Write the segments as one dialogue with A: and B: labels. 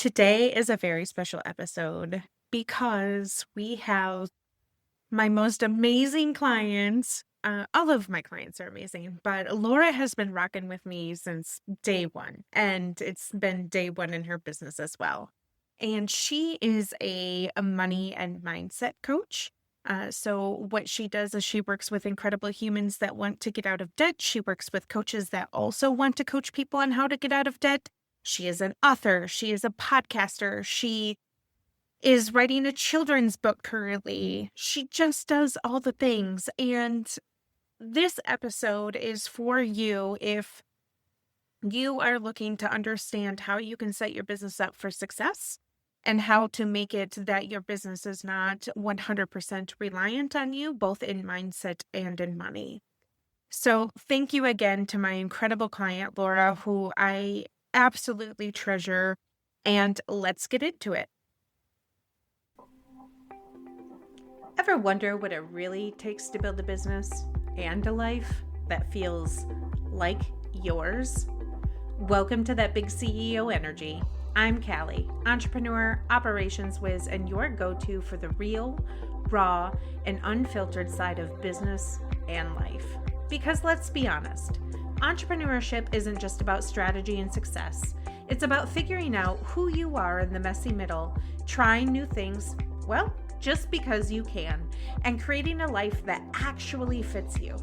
A: Today is a very special episode because we have my most amazing clients. All of my clients are amazing, but Laura has been rocking with me since day one, and it's been day one in her business as well. And she is a money and mindset coach. So, what she does is she works with incredible humans that want to get out of debt. She works with coaches that also want to coach people on how to get out of debt. She is an author. She is a podcaster. She is writing a children's book currently. She just does all the things. And this episode is for you if you are looking to understand how you can set your business up for success and how to make it that your business is not 100% reliant on you, both in mindset and in money. So, thank you again to my incredible client, Laura, who I absolutely treasure. And let's get into it. Ever wonder what it really takes to build a business and a life that feels like yours? Welcome to That Big CEO Energy. I'm Callie, entrepreneur, operations whiz, and your go-to for the real, raw, and unfiltered side of business and life. Because let's be honest, entrepreneurship isn't just about strategy and success. It's about figuring out who you are in the messy middle, trying new things, well, just because you can, and creating a life that actually fits you.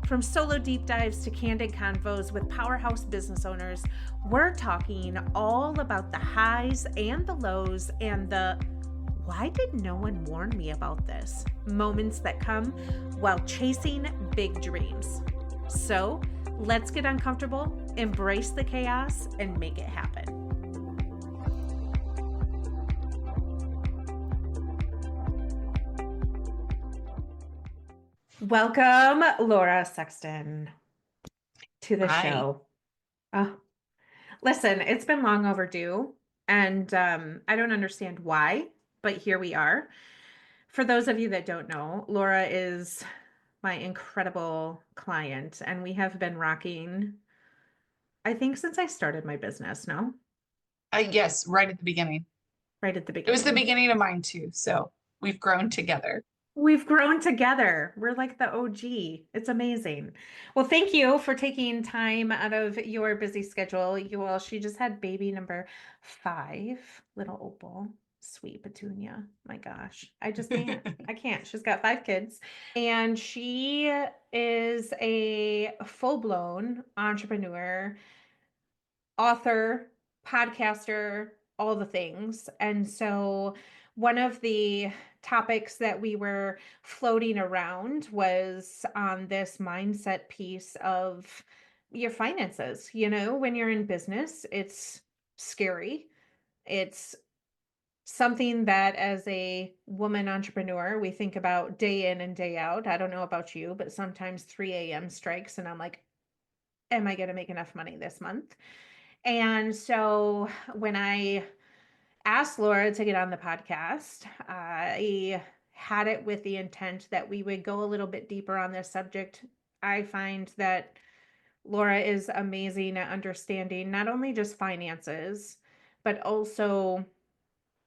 A: From solo deep dives to candid convos with powerhouse business owners, we're talking all about the highs and the lows and the "why did no one warn me about this?" moments that come while chasing big dreams. So let's get uncomfortable, embrace the chaos, and make it happen. Welcome, Laura Sexton, to the
B: Hi.
A: show. Oh, listen, it's been long overdue, and I don't understand why, but here we are. For those of you that don't know, Laura is my incredible client, and we have been rocking, I think, since I started my business, no?
B: Yes, right at the beginning.
A: Right at the
B: It was the
A: beginning.
B: beginning of mine too. So we've grown together.
A: We've grown together. We're like the OG. It's amazing. Well, thank you for taking time out of your busy schedule. She just had baby number 5, little Opal, sweet Petunia. My gosh, I just can't. I can't. She's got 5 kids, and she is a full-blown entrepreneur, author, podcaster, all the things. And so one of the topics that we were floating around was on this mindset piece of your finances. You know, when you're in business, it's scary. It's something that as a woman entrepreneur, we think about day in and day out. I don't know about you, but sometimes 3 a.m. strikes and I'm like, am I going to make enough money this month? And so when I asked Laura to get on the podcast, I had it with the intent that we would go a little bit deeper on this subject. I find that Laura is amazing at understanding not only just finances, but also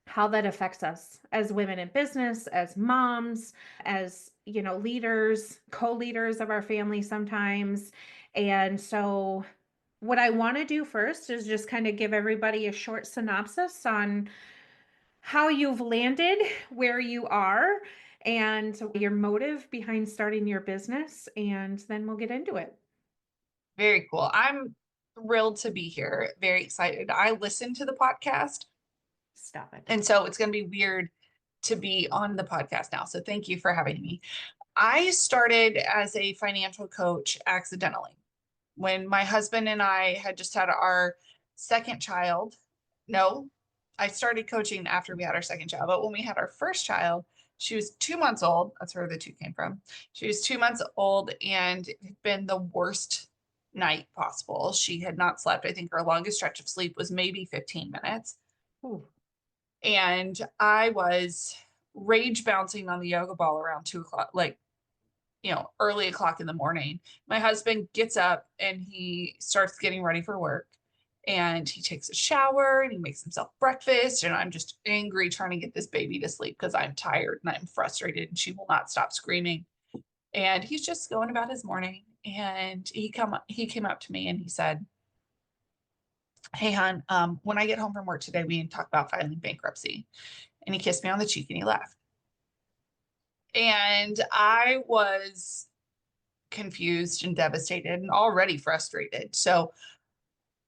A: how that affects us as women in business, as moms, as, leaders, co-leaders of our family sometimes. And so what I want to do first is just kind of give everybody a short synopsis on how you've landed where you are and your motive behind starting your business, and then we'll get into it.
B: Very cool. I'm thrilled to be here. Very excited. I listen to the podcast,
A: Stop it.
B: and so it's going to be weird to be on the podcast now. So thank you for having me. I started as a financial coach accidentally when my husband and I had just had our second child. No, I started coaching after we had our second child, but when we had our first child, she was 2 months old. That's where the two came from. She was 2 months old and it had been the worst night possible. She had not slept. I think her longest stretch of sleep was maybe 15 minutes.
A: Ooh.
B: And I was rage bouncing on the yoga ball around 2 o'clock, like, early o'clock in the morning. My husband gets up and he starts getting ready for work. and he takes a shower and he makes himself breakfast. And I'm just angry trying to get this baby to sleep because I'm tired and I'm frustrated and she will not stop screaming. And he's just going about his morning. And he came up to me and he said, "Hey, hon, when I get home from work today, we can talk about filing bankruptcy." And he kissed me on the cheek and he left. And I was confused and devastated and already frustrated. So,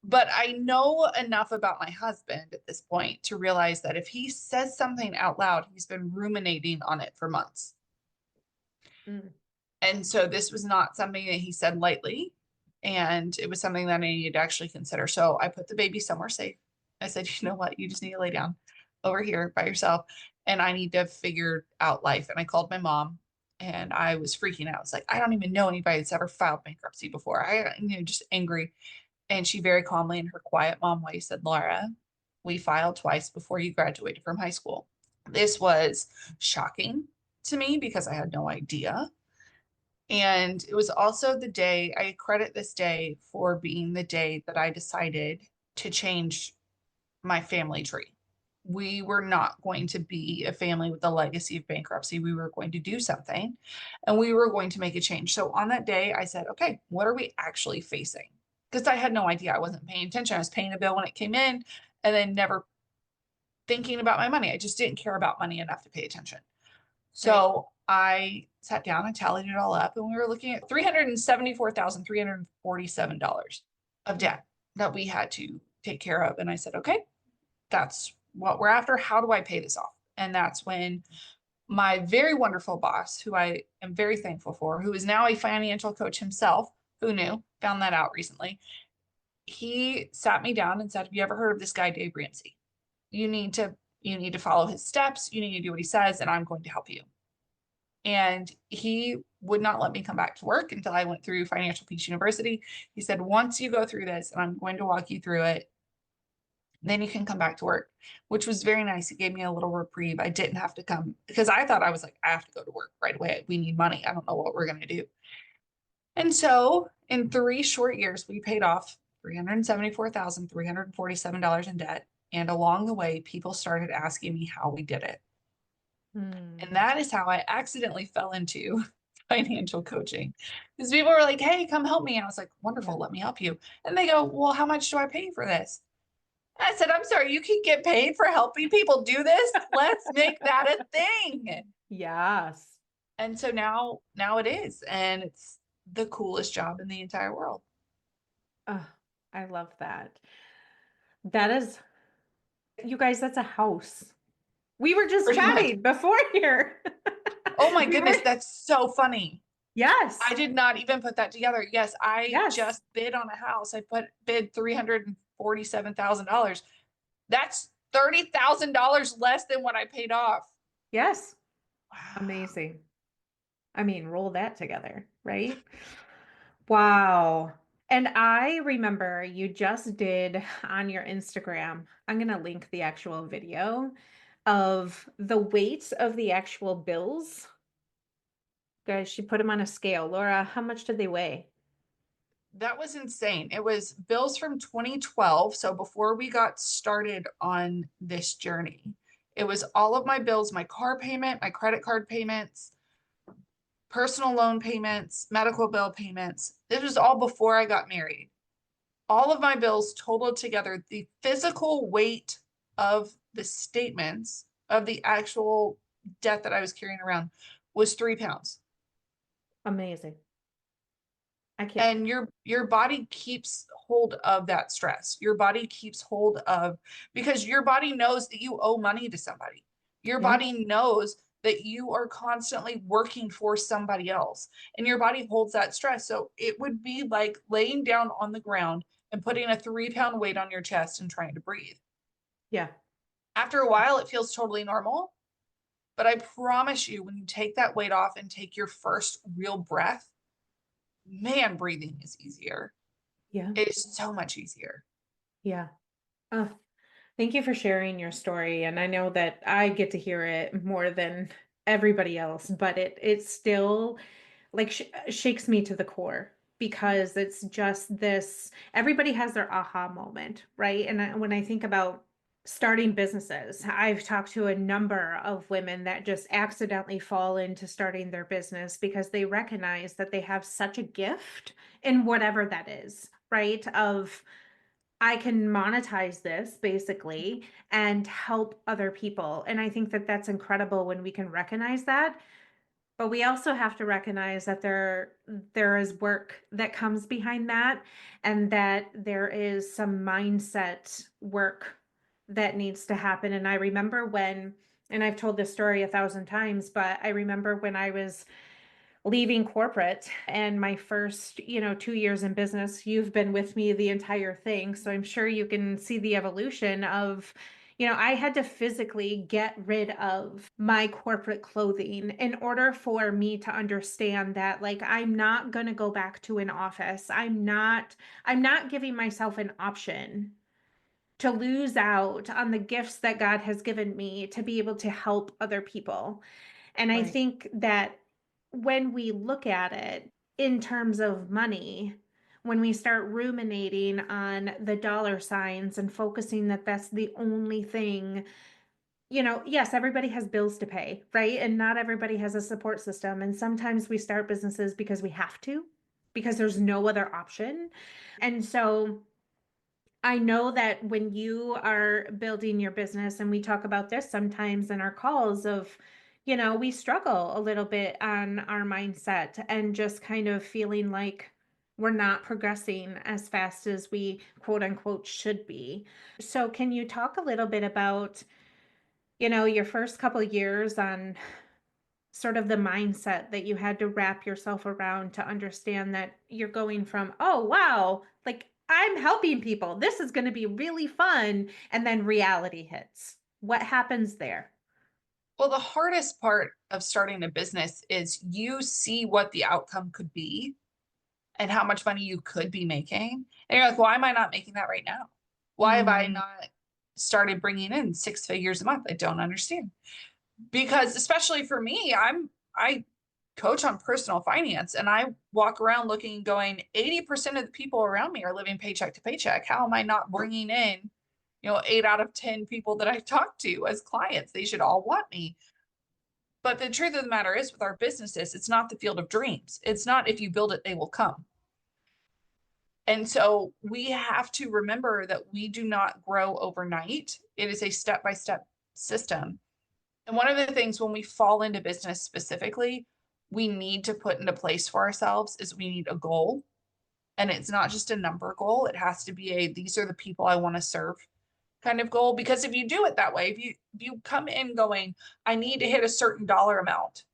B: but I know enough about my husband at this point to realize that if he says something out loud, he's been ruminating on it for months.
A: Mm.
B: And so this was not something that he said lightly. And it was something that I needed to actually consider. So I put the baby somewhere safe. I said, "You know what? You just need to lay down over here by yourself. And I need to figure out life." And I called my mom and I was freaking out. I was like, "I don't even know anybody that's ever filed bankruptcy before." Just angry. And she very calmly, in her quiet mom way, said, "Laura, we filed twice before you graduated from high school." This was shocking to me because I had no idea. And it was also the day, I credit this day for being the day that I decided to change my family tree. We were not going to be a family with a legacy of bankruptcy. We were going to do something and we were going to make a change. So on that day, I said, "Okay, what are we actually facing?" Because I had no idea. I wasn't paying attention. I was paying a bill when it came in and then never thinking about my money. I just didn't care about money enough to pay attention.
A: Right.
B: So I sat down and tallied it all up, and we were looking at $374,347 of
A: Mm.
B: debt that we had to take care of. And I said, "Okay, that's what we're after. How do I pay this off?" And that's when my very wonderful boss, who I am very thankful for, who is now a financial coach himself, who knew, found that out recently. He sat me down and said, "Have you ever heard of this guy, Dave Ramsey? You need to you need to follow his steps. You need to do what he says, and I'm going to help you." And he would not let me come back to work until I went through Financial Peace University. He said, "Once you go through this, and I'm going to walk you through it, then you can come back to work," which was very nice. He gave me a little reprieve. I didn't have to come because I thought, I was like, "I have to go to work right away. We need money. I don't know what we're going to do." And so in 3 short years, we paid off $374,347 in debt. And along the way, people started asking me how we did it. And
A: Mm.
B: that is how I accidentally fell into financial coaching. Because people were like, "Hey, come help me." And I was like,
A: Yeah.
B: "Wonderful, let me help you." And they go, "Well, how much do I pay for this?" And I said, "I'm sorry, you can get paid for helping people do this? Let's make that a thing."
A: Yes.
B: And so now it is. And it's the coolest job in the entire world.
A: Oh, I love that. That is, you guys, that's a house. We were just
B: Pretty much.
A: chatting before here.
B: Oh my
A: We were,
B: goodness, that's so funny. I
A: yes,
B: did not even put that together. Yes, I
A: yes,
B: just bid on a house. I bid $347,000. That's $30,000 less than what I paid off.
A: yes.
B: Wow.
A: Amazing. I mean, roll that together, right? Wow. And I remember you just did on your Instagram, I'm going to link the actual video of the weight of the actual bills. Guys, she put them on a scale. Laura, how much did they weigh?
B: That was insane. It was bills from 2012. So before we got started on this journey, it was all of my bills, my car payment, my credit card payments, personal loan payments, medical bill payments. This was all before I got married. All of my bills totaled together, the physical weight of the statements of the actual debt that I was carrying around was 3 pounds.
A: Amazing. I can't.
B: And your body keeps hold of that stress. Your body keeps hold of, because your body knows that you owe money to somebody. Your
A: Yeah.
B: body knows that you are constantly working for somebody else, and your body holds that stress. So it would be like laying down on the ground and putting a 3 pound weight on your chest and trying to breathe.
A: Yeah.
B: After a while, it feels totally normal. But I promise you, when you take that weight off and take your first real breath, man, breathing is easier.
A: Yeah.
B: It is so much easier.
A: Yeah. Oh, thank you for sharing your story. And I know that I get to hear it more than everybody else, but it still like shakes me to the core because it's just this, everybody has their aha moment, right? And when I think about starting businesses, I've talked to a number of women that just accidentally fall into starting their business because they recognize that they have such a gift in whatever that is, right? Of I can monetize this basically and help other people. And I think that that's incredible when we can recognize that. But we also have to recognize that there is work that comes behind that, and that there is some mindset work that needs to happen. And I remember when, and I've told this story 1,000 times, but I remember when I was leaving corporate and my first 2 years in business. You've been with me the entire thing, so I'm sure you can see the evolution of, I had to physically get rid of my corporate clothing in order for me to understand that, like, I'm not going to go back to an office. I'm not giving myself an option to lose out on the gifts that God has given me to be able to help other people. And I
B: Right.
A: think that when we look at it in terms of money, when we start ruminating on the dollar signs and focusing that that's the only thing, yes, everybody has bills to pay, right? And not everybody has a support system. And sometimes we start businesses because we have to, because there's no other option. And so I know that when you are building your business, and we talk about this sometimes in our calls of, we struggle a little bit on our mindset and just kind of feeling like we're not progressing as fast as we quote unquote should be. So can you talk a little bit about, your first couple of years on sort of the mindset that you had to wrap yourself around to understand that you're going from, oh, wow, like I'm helping people. This is going to be really fun. And then reality hits. What happens there?
B: Well, the hardest part of starting a business is you see what the outcome could be and how much money you could be making. And you're like, why am I not making that right now? Why have I
A: Mm,
B: not started bringing in 6 figures a month? I don't understand. Because especially for me, I coach on personal finance and I walk around looking going 80% of the people around me are living paycheck to paycheck. How am I not bringing in, 8 out of 10 people that I talk to as clients? They should all want me. But the truth of the matter is with our businesses, it's not the field of dreams. It's not if you build it, they will come. And so we have to remember that we do not grow overnight. It is a step-by-step system. And one of the things when we fall into business specifically, we need to put into place for ourselves is we need a goal. And it's not just a number goal. It has to be these are the people I want to serve kind of goal. Because if you do it that way, if you come in going, I need to hit a certain dollar amount,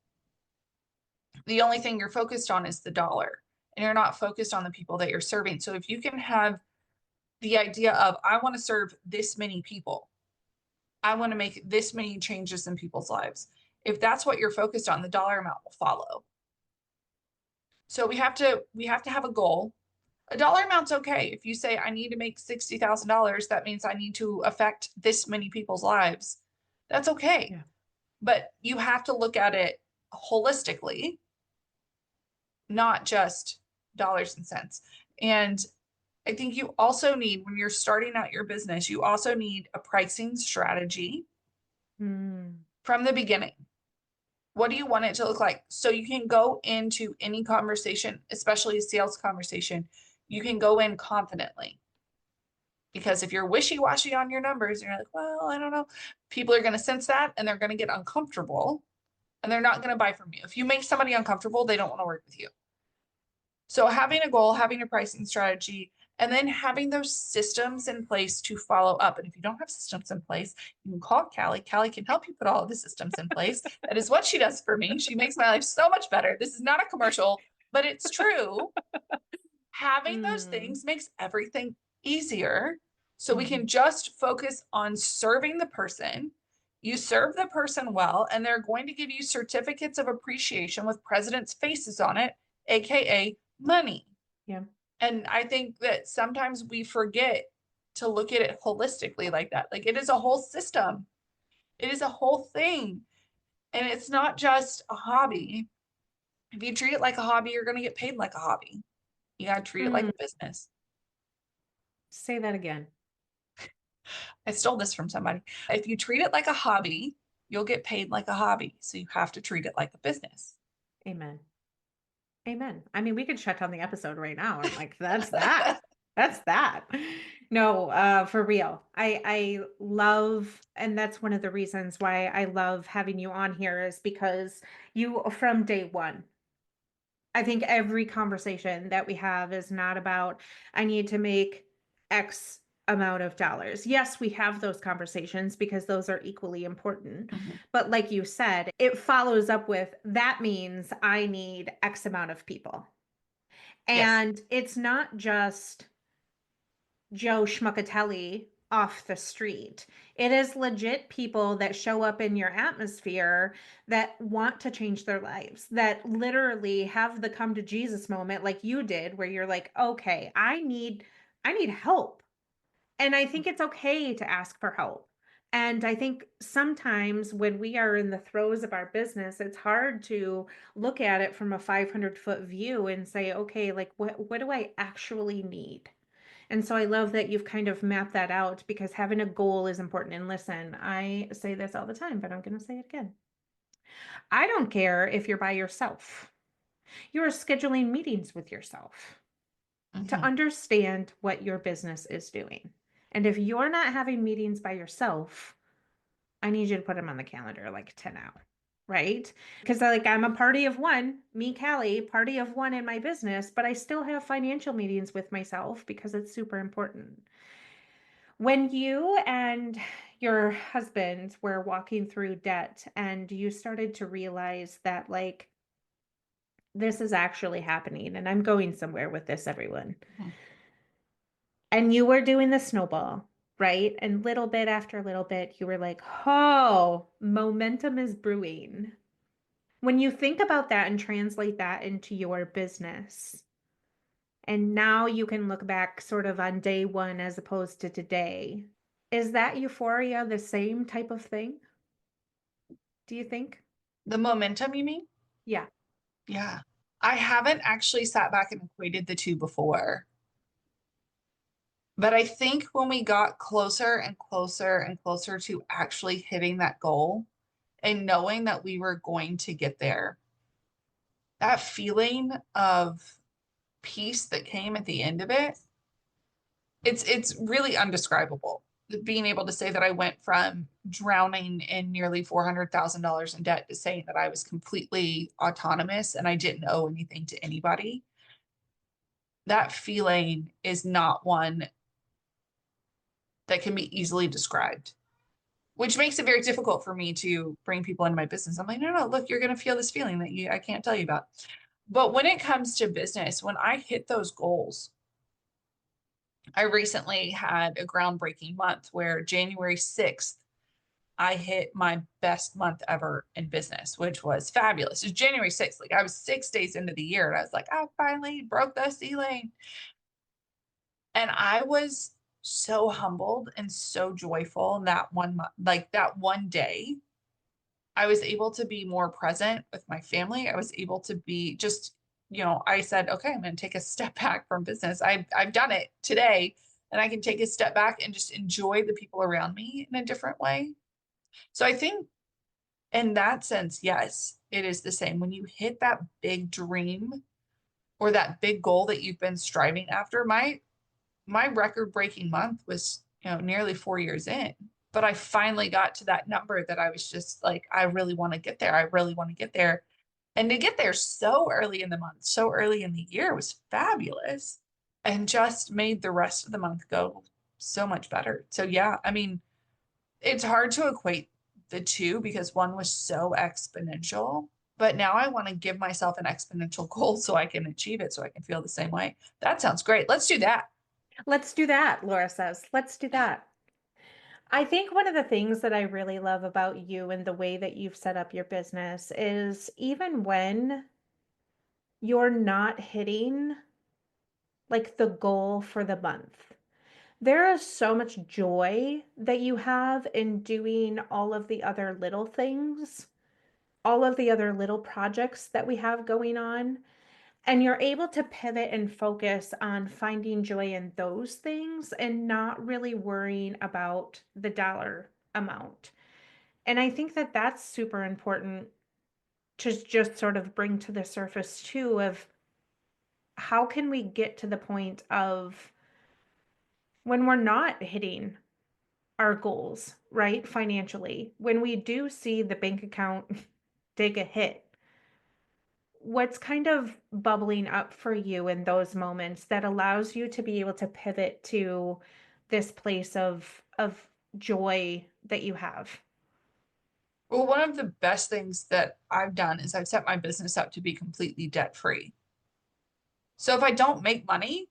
B: the only thing you're focused on is the dollar and you're not focused on the people that you're serving. So if you can have the idea of, I want to serve this many people, I want to make this many changes in people's lives. If that's what you're focused on, the dollar amount will follow. So we have to have a goal. A dollar amount's okay. If you say I need to make $60,000, that means I need to affect this many people's lives. That's okay.
A: yeah.
B: But you have to look at it holistically, not just dollars and cents. And I think you also need, when you're starting out your business, you also need a pricing strategy
A: Mm,
B: from the beginning. What do you want it to look like? So you can go into any conversation, especially a sales conversation, you can go in confidently. Because if you're wishy-washy on your numbers, and you're like, well, I don't know, people are going to sense that and they're going to get uncomfortable and they're not going to buy from you. If you make somebody uncomfortable, they don't want to work with you. So having a goal, having a pricing strategy, and then having those systems in place to follow up. And if you don't have systems in place, you can call Callie. Callie can help you put all of the systems in place. That is what she does for me. She makes my life so much better. This is not a commercial, but it's true. Having those
A: mm,
B: things makes everything easier. So we
A: mhm.
B: can just focus on serving the person. You serve the person well, and they're going to give you certificates of appreciation with presidents' faces on it, AKA money.
A: Yeah.
B: And I think that sometimes we forget to look at it holistically like that. Like it is a whole system, it is a whole thing. And it's not just a hobby. If you treat it like a hobby, you're going to get paid like a hobby. You got to treat it like
A: Mm,
B: a business.
A: say that again.
B: I stole this from somebody. If you treat it like a hobby, you'll get paid like a hobby. So you have to treat it like a business.
A: Amen. Amen. I mean, we could shut down the episode right now. I'm like, that's that. That's that. No, for real. I love, and that's one of the reasons why I love having you on here is because you from day one. I think every conversation that we have is not about, I need to make X amount of dollars. Yes, we have those conversations because those are equally important.
B: Mhm.
A: But like you said, it follows up with that means I need X amount of people.
B: Yes.
A: And it's not just Joe Schmuckatelli off the street. It is legit people that show up in your atmosphere that want to change their lives, that literally have the come to Jesus moment like you did, where you're like, okay, I need help. And I think it's okay to ask for help. And I think sometimes when we are in the throes of our business, it's hard to look at it from a 500-foot view and say, okay, like what do I actually need? And so I love that you've kind of mapped that out because having a goal is important. And listen, I say this all the time, but I'm going to say it again. I don't care if you're by yourself. You are scheduling meetings with yourself to
B: Mhm.
A: understand what your business is doing. And if you're not having meetings by yourself, I need you to put them on the calendar like to now, right? Because like I'm a party of one, me, Callie, party of one in my business, but I still have financial meetings with myself because it's super important. When you and your husband were walking through debt and you started to realize that, like, this is actually happening and I'm going somewhere with this, everyone,
B: Mhm.
A: and you were doing the snowball, right? And little bit after little bit, you were like, oh, momentum is brewing. When you think about that and translate that into your business, and now you can look back sort of on day one as opposed to today. Is that euphoria the same type of thing? Do you think?
B: The momentum, you mean?
A: Yeah.
B: Yeah. I haven't actually sat back and equated the two before. But I think when we got closer and closer and closer to actually hitting that goal and knowing that we were going to get there, that feeling of peace that came at the end of it, it's really undescribable. Being able to say that I went from drowning in nearly $400,000 in debt to saying that I was completely autonomous and I didn't owe anything to anybody. That feeling is not one that can be easily described, which makes it very difficult for me to bring people into my business. I'm like, no, no, look, you're going to feel this feeling that I can't tell you about. But when it comes to business, when I hit those goals, I recently had a groundbreaking month where January 6th, I hit my best month ever in business, which was fabulous. It's January 6th. Like I was 6 days into the year and I was like, I finally broke the ceiling. And I was so humbled and so joyful in that one month, like that one day. I was able to be more present with my family. I was able to be just, I said, okay, I'm going to take a step back from business. I've done it today and I can take a step back and just enjoy the people around me in a different way. So I think in that sense, yes, it is the same. When you hit that big dream or that big goal that you've been striving after, my record breaking month was, nearly 4 years in. But I finally got to that number that I was just like, I really want to get there. I really want to get there. And to get there so early in the month, so early in the year was fabulous and just made the rest of the month go so much better. So, yeah, I mean, it's hard to equate the two because one was so exponential. But now I want to give myself an exponential goal so I can achieve it, so I can feel the same way. That sounds great. Let's do that.
A: Let's do that, Laura says. Let's do that. I think one of the things that I really love about you and the way that you've set up your business is even when you're not hitting like the goal for the month, there is so much joy that you have in doing all of the other little things, all of the other little projects that we have going on. And you're able to pivot and focus on finding joy in those things and not really worrying about the dollar amount. And I think that that's super important to just sort of bring to the surface too of how can we get to the point of when we're not hitting our goals, right? Financially, when we do see the bank account take a hit, what's kind of bubbling up for you in those moments that allows you to be able to pivot to this place of joy that you have?
B: Well, one of the best things that I've done is I've set my business up to be completely debt free. So if I don't make money,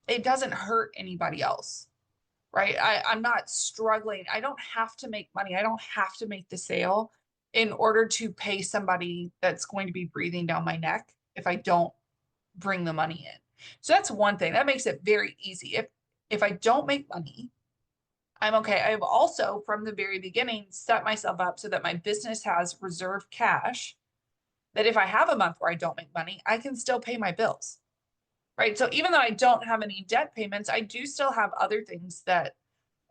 B: it doesn't hurt anybody else, right? I'm not struggling. I don't have to make money. I don't have to make the sale in order to pay somebody that's going to be breathing down my neck if I don't bring the money in. So that's one thing that makes it very easy. If I don't make money, I'm okay. I've also from the very beginning set myself up so that my business has reserve cash that if I have a month where I don't make money, I can still pay my bills. Right. So even though I don't have any debt payments, I do still have other things that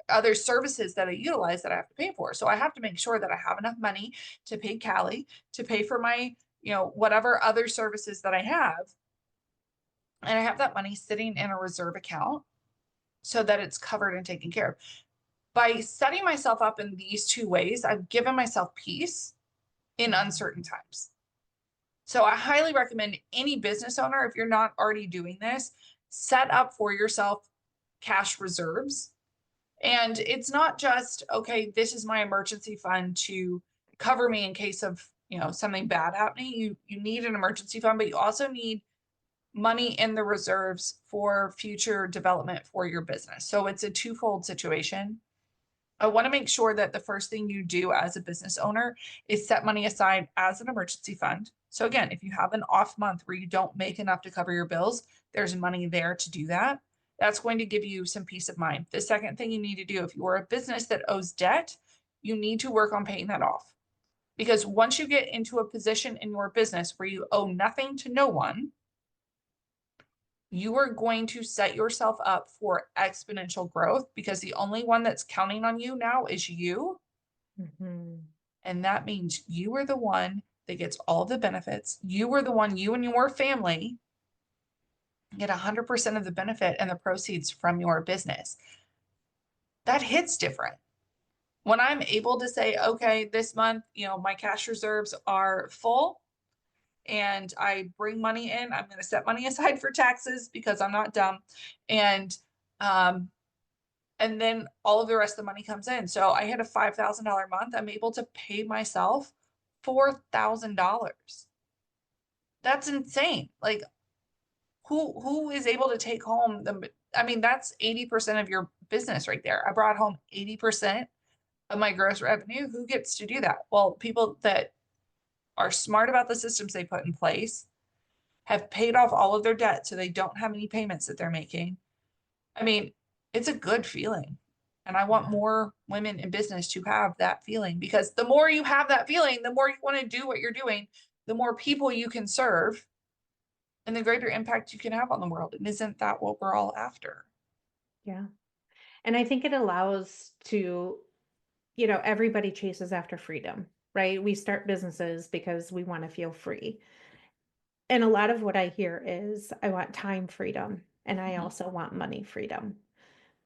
B: other services that I utilize that I have to pay for. So I have to make sure that I have enough money to pay Callie, to pay for my, whatever other services that I have. And I have that money sitting in a reserve account so that it's covered and taken care of. By setting myself up in these two ways, I've given myself peace in uncertain times. So I highly recommend any business owner, if you're not already doing this, set up for yourself cash reserves. And it's not just, okay, this is my emergency fund to cover me in case of, something bad happening. You need an emergency fund, but you also need money in the reserves for future development for your business. So it's a twofold situation. I want to make sure that the first thing you do as a business owner is set money aside as an emergency fund. So again, if you have an off month where you don't make enough to cover your bills, there's money there to do that. That's going to give you some peace of mind. The second thing you need to do if you're a business that owes debt, you need to work on paying that off. Because once you get into a position in your business where you owe nothing to no one, you are going to set yourself up for exponential growth because the only one that's counting on you now is you.
A: Mhm.
B: And that means you are the one that gets all of the benefits. You are the one, you and your family get 100% of the benefit and the proceeds from your business. That hits different. When I'm able to say, okay, this month, my cash reserves are full and I bring money in, I'm going to set money aside for taxes because I'm not dumb. And, and then all of the rest of the money comes in. So I hit a $5,000 month. I'm able to pay myself $4,000. That's insane. Like who is able to take home that's 80% of your business right there. I brought home 80% of my gross revenue. Who gets to do that? Well, people that are smart about the systems they put in place, have paid off all of their debt so they don't have any payments that they're making. I mean, it's a good feeling. And I want
A: Yeah.
B: more women in business to have that feeling because the more you have that feeling, the more you want to do what you're doing, the more people you can serve, and the greater impact you can have on the world. And isn't that what we're all after?
A: Yeah. And I think it allows to, everybody chases after freedom, right? We start businesses because we want to feel free. And a lot of what I hear is I want time freedom and I
B: Mhm.
A: also want money freedom.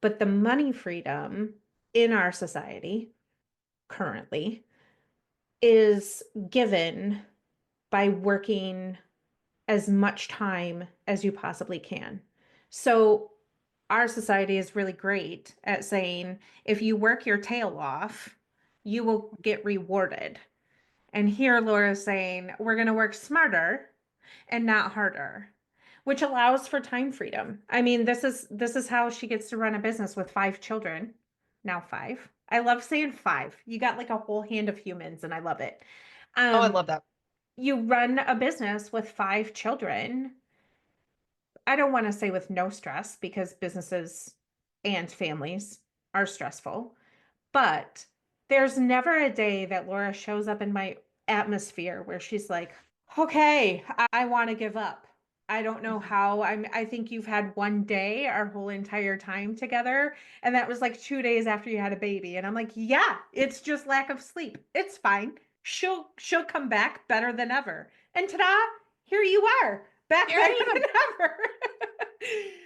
A: But the money freedom in our society currently is given by working as much time as you possibly can. So our society is really great at saying if you work your tail off, you will get rewarded. And here Laura's saying we're going to work smarter and not harder, which allows for time freedom. I mean, this is how she gets to run a business with 5 children. Now 5. I love saying 5. You got like a whole hand of humans and I love it.
B: Oh, I
A: Um,
B: love that.
A: you run a business with 5 children. I don't want to say with no stress because businesses and families are stressful, but there's never a day that Laura shows up in my atmosphere where she's like, Okay, I want to give up. I don't know how. I think you've had one day our whole entire time together, and that was like 2 days after you had a baby. And I'm like, yeah, it's just lack of sleep. It's fine. She'll come back better than ever. And ta-da, here you are, back
B: Here
A: better
B: I
A: than
B: am.
A: ever.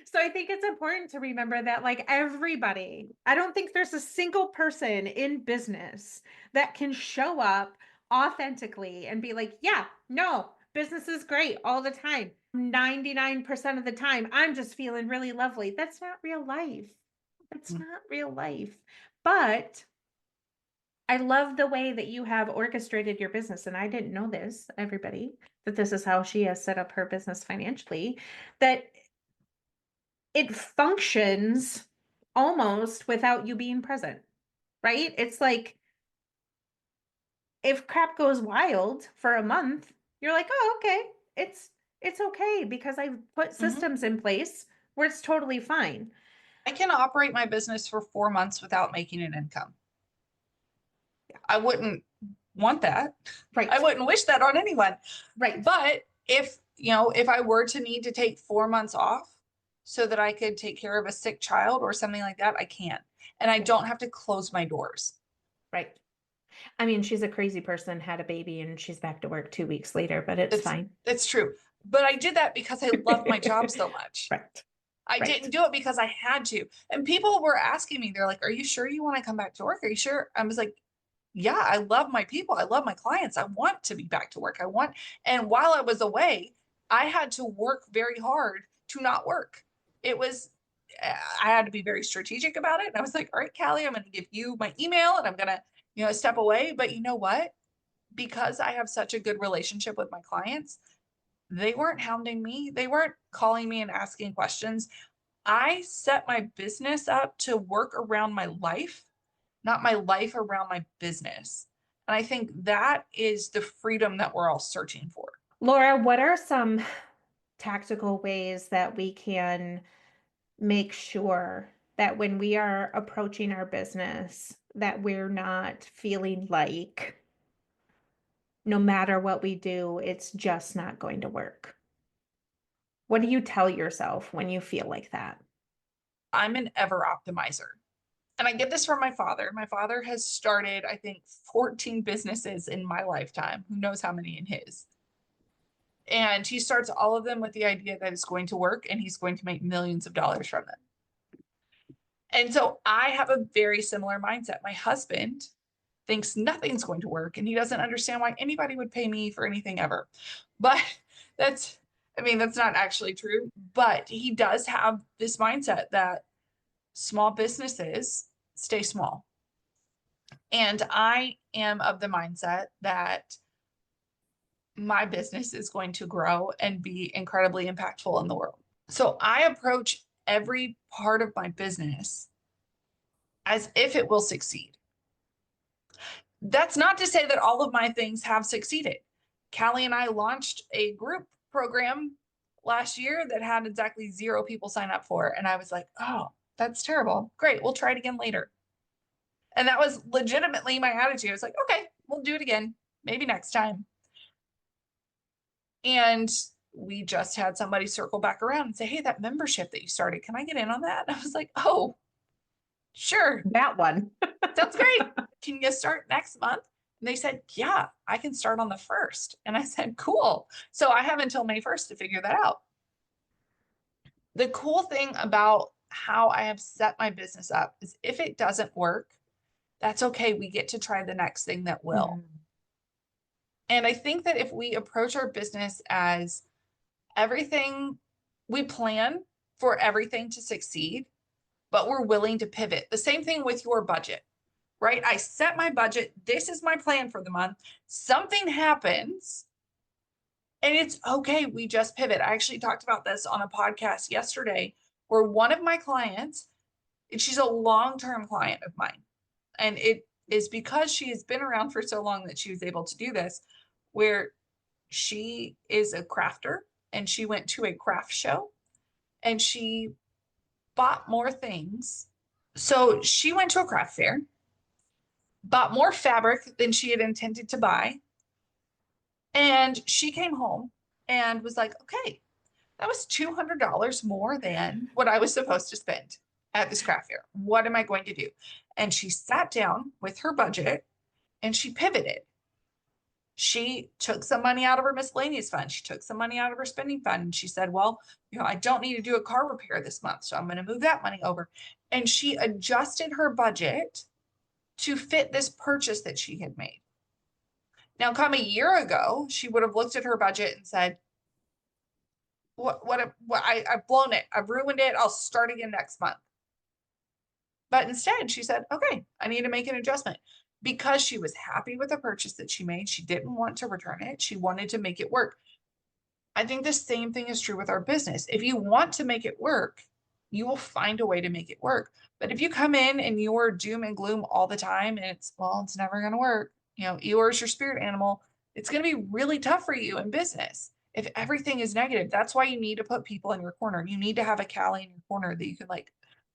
A: So I think it's important to remember that like everybody, I don't think there's a single person in business that can show up authentically and be like, yeah, no, business is great all the time. 99% of the time, I'm just feeling really lovely. That's not real life. That's not real life. But I love the way that you have orchestrated your business. And I didn't know this, everybody, that this is how she has set up her business financially, that it functions almost without you being present, right? It's like if crap goes wild for a month, you're like, oh, okay, it's okay because I've put
B: Mhm.
A: systems in place where it's totally fine.
B: I can operate my business for 4 months without making an income. I wouldn't want that. I
A: Right,
B: wouldn't wish that on anyone.
A: right,
B: But if I were to need to take 4 months off so that I could take care of a sick child or something like that, I can. And I
A: yeah,
B: don't have to close my doors.
A: right. I mean, she's a crazy person, had a baby, and she's back to work 2 weeks later, but it's
B: It's
A: fine.
B: it's true. But I did that because I love my job so much.
A: Right,
B: I
A: right.
B: didn't do it because I had to. And people were asking me, they're like, "Are you sure you want to come back to work? Are you sure?" I was like, "Yeah, I love my people. I love my clients. I want to be back to work. I want." And while I was away, I had to work very hard to not work. It was, I had to be very strategic about it. And I was like, "All right, Callie, I'm going to give you my email and I'm going to, step away." But you know what? Because I have such a good relationship with my clients, they weren't hounding me. They weren't calling me and asking questions. I set my business up to work around my life, not my life around my business. And I think that is the freedom that we're all searching for.
A: Laura, what are some tactical ways that we can make sure that when we are approaching our business, that we're not feeling like no matter what we do, it's just not going to work? What do you tell yourself when you feel like that?
B: I'm an ever optimizer. And I get this from my father. My father has started, I think, 14 businesses in my lifetime. Who knows how many in his? And he starts all of them with the idea that it's going to work and he's going to make millions of dollars from them. And so I have a very similar mindset. My husband thinks nothing's going to work and he doesn't understand why anybody would pay me for anything ever. But that's, I mean, that's not actually true. But he does have this mindset that small businesses stay small. And I am of the mindset that my business is going to grow and be incredibly impactful in the world. So I approach every part of my business as if it will succeed. That's not to say that all of my things have succeeded. Callie and I launched a group program last year that had exactly 0 people sign up for. And I was like, oh, that's terrible. Great. We'll try it again later. And that was legitimately my attitude. I was like, okay, we'll do it again, maybe next time. And we just had somebody circle back around and say, hey, that membership that you started, can I get in on that? And I was like, oh, sure.
A: That one.
B: Sounds great. Can you start next month? And they said, yeah, I can start on the 1st. And I said, cool. So I have until May 1st to figure that out. The cool thing about how I have set my business up is if it doesn't work, that's okay. We get to try the next thing that will.
A: Mhm.
B: And I think that if we approach our business as everything, we plan for everything to succeed, but we're willing to pivot. The same thing with your budget, right? I set my budget. This is my plan for the month. Something happens and it's okay. We just pivot. I actually talked about this on a podcast yesterday where one of my clients, she's a long-term client of mine. And it is because she has been around for so long that she was able to do this, where she is a crafter and she went to a craft show and she bought more things. So she went to a craft fair, bought more fabric than she had intended to buy, And she came home and was like, okay, that was $200 more than what I was supposed to spend at this craft fair. What am I going to do? And she sat down with her budget and she pivoted. She took some money out of her miscellaneous fund. She took some money out of her spending fund. And she said, well, I don't need to do a car repair this month. So I'm going to move that money over. And she adjusted her budget to fit this purchase that she had made. Now, come a year ago, she would have looked at her budget and said, I've blown it. I've ruined it. I'll start again next month. But instead, she said, okay, I need to make an adjustment because she was happy with the purchase that she made. She didn't want to return it. She wanted to make it work. I think the same thing is true with our business. If you want to make it work, you will find a way to make it work. But if you come in and you're doom and gloom all the time and it's never going to work, yours, your spirit animal, it's going to be really tough for you in business. If everything is negative, that's why you need to put people in your corner. You need to have a Callie in your corner that you can like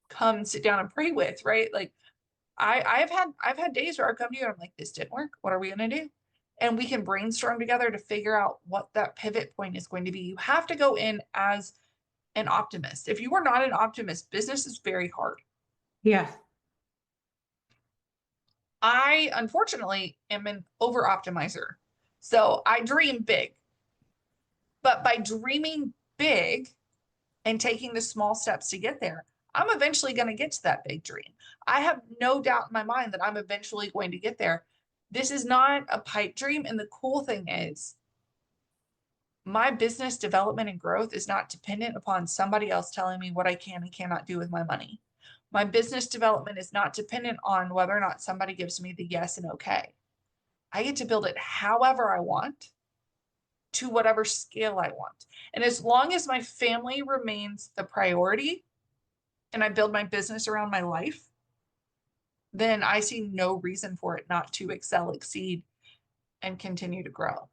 B: come sit down and pray with, right? Like I've had days where I come to you and I'm like, this didn't work. What are we going to do? And we can brainstorm together to figure out what that pivot point is going to be. You have to go in as an optimist. If you are not an optimist, business is very hard.
A: Yeah.
B: I unfortunately am an over optimizer. So I dream big. But by dreaming big and taking the small steps to get there, I'm eventually going to get to that big dream. I have no doubt in my mind that I'm eventually going to get there. This is not a pipe dream. And the cool thing is, my business development and growth is not dependent upon somebody else telling me what I can and cannot do with my money. My business development is not dependent on whether or not somebody gives me the yes and okay. I get to build it however I want to whatever scale I want. And as long as my family remains the priority and I build my business around my life, then I see no reason for it not to excel, exceed, and continue to grow.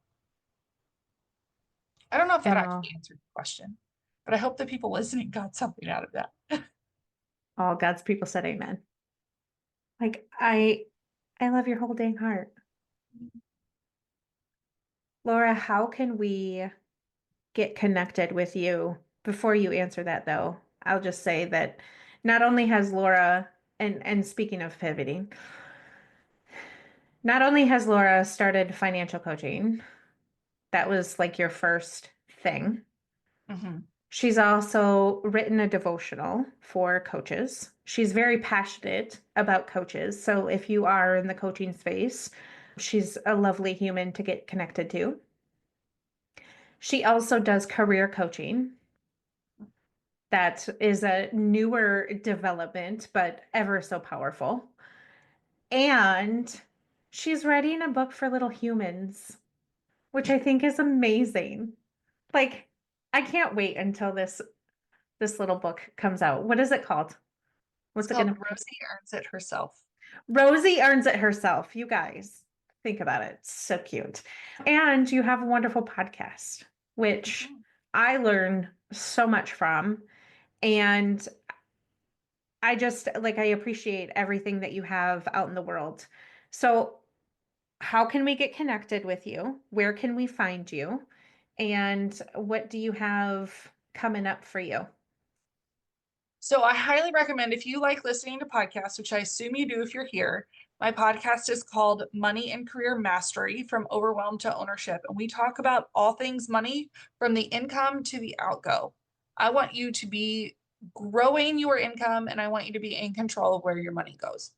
B: I don't know if that
A: And all,
B: actually answered the question, but I hope the people listening got something out of that.
A: all God's people said amen. Like I love your whole dang heart. Laura, how can we get connected with you? Before you answer that though, I'll just say that not only has Laura, and speaking of pivoting, not only has Laura started financial coaching, that was like your first thing.
B: Mhm.
A: She's also written a devotional for coaches. She's very passionate about coaches. So if you are in the coaching space, she's a lovely human to get connected to. She also does career coaching. That is a newer development, but ever so powerful. And she's writing a book for little humans, which I think is amazing. Like, I can't wait until this little book comes out. What is it called?
B: It's
A: What's it
B: called
A: gonna
B: Rosie Earns It Herself.
A: Rosie earns it herself. You guys, think about it. It's so cute. And you have a wonderful podcast, which
B: Mhm.
A: I learn so much from. And I just like I appreciate everything that you have out in the world. So, how can we get connected with you? Where can we find you? And what do you have coming up for you?
B: So I highly recommend if you like listening to podcasts, which I assume you do if you're here. My podcast is called Money and Career Mastery from Overwhelmed to Ownership. And we talk about all things money from the income to the outgo. I want you to be growing your income and I want you to be in control of where your money goes.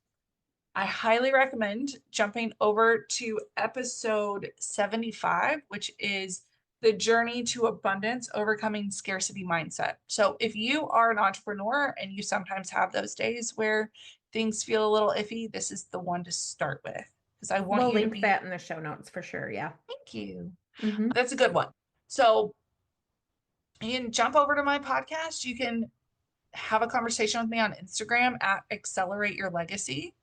B: I highly recommend jumping over to episode 75, which is the journey to abundance, overcoming scarcity mindset. So if you are an entrepreneur and you sometimes have those days where things feel a little iffy, this is the one to start with because I want
A: We'll
B: you to
A: link
B: be,
A: that in the show notes for sure. Yeah.
B: thank you.
A: Hmm.
B: That's a good one. So you can jump over to my podcast. You can have a conversation with me on Instagram at Accelerate Your Legacy.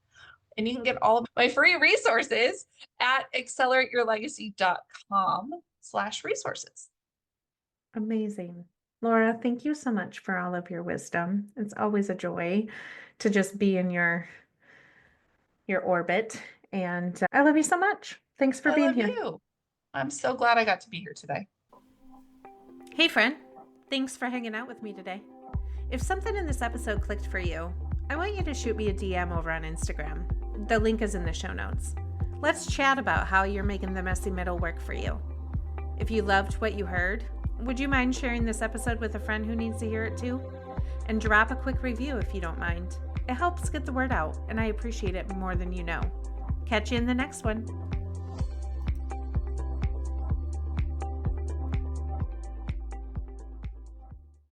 B: And you can get all of my free resources at accelerateyourlegacy.com/resources.
A: Amazing. Laura, thank you so much for all of your wisdom. It's always a joy to just be in your orbit. And I love you so much. Thanks for
B: I
A: being
B: love
A: here.
B: you. I'm so glad I got to be here today.
A: Hey, friend. Thanks for hanging out with me today. If something in this episode clicked for you, I want you to shoot me a DM over on Instagram. The link is in the show notes. Let's chat about how you're making the messy middle work for you. If you loved what you heard, would you mind sharing this episode with a friend who needs to hear it too? And drop a quick review if you don't mind. It helps get the word out, and I appreciate it more than you know. Catch you in the next one.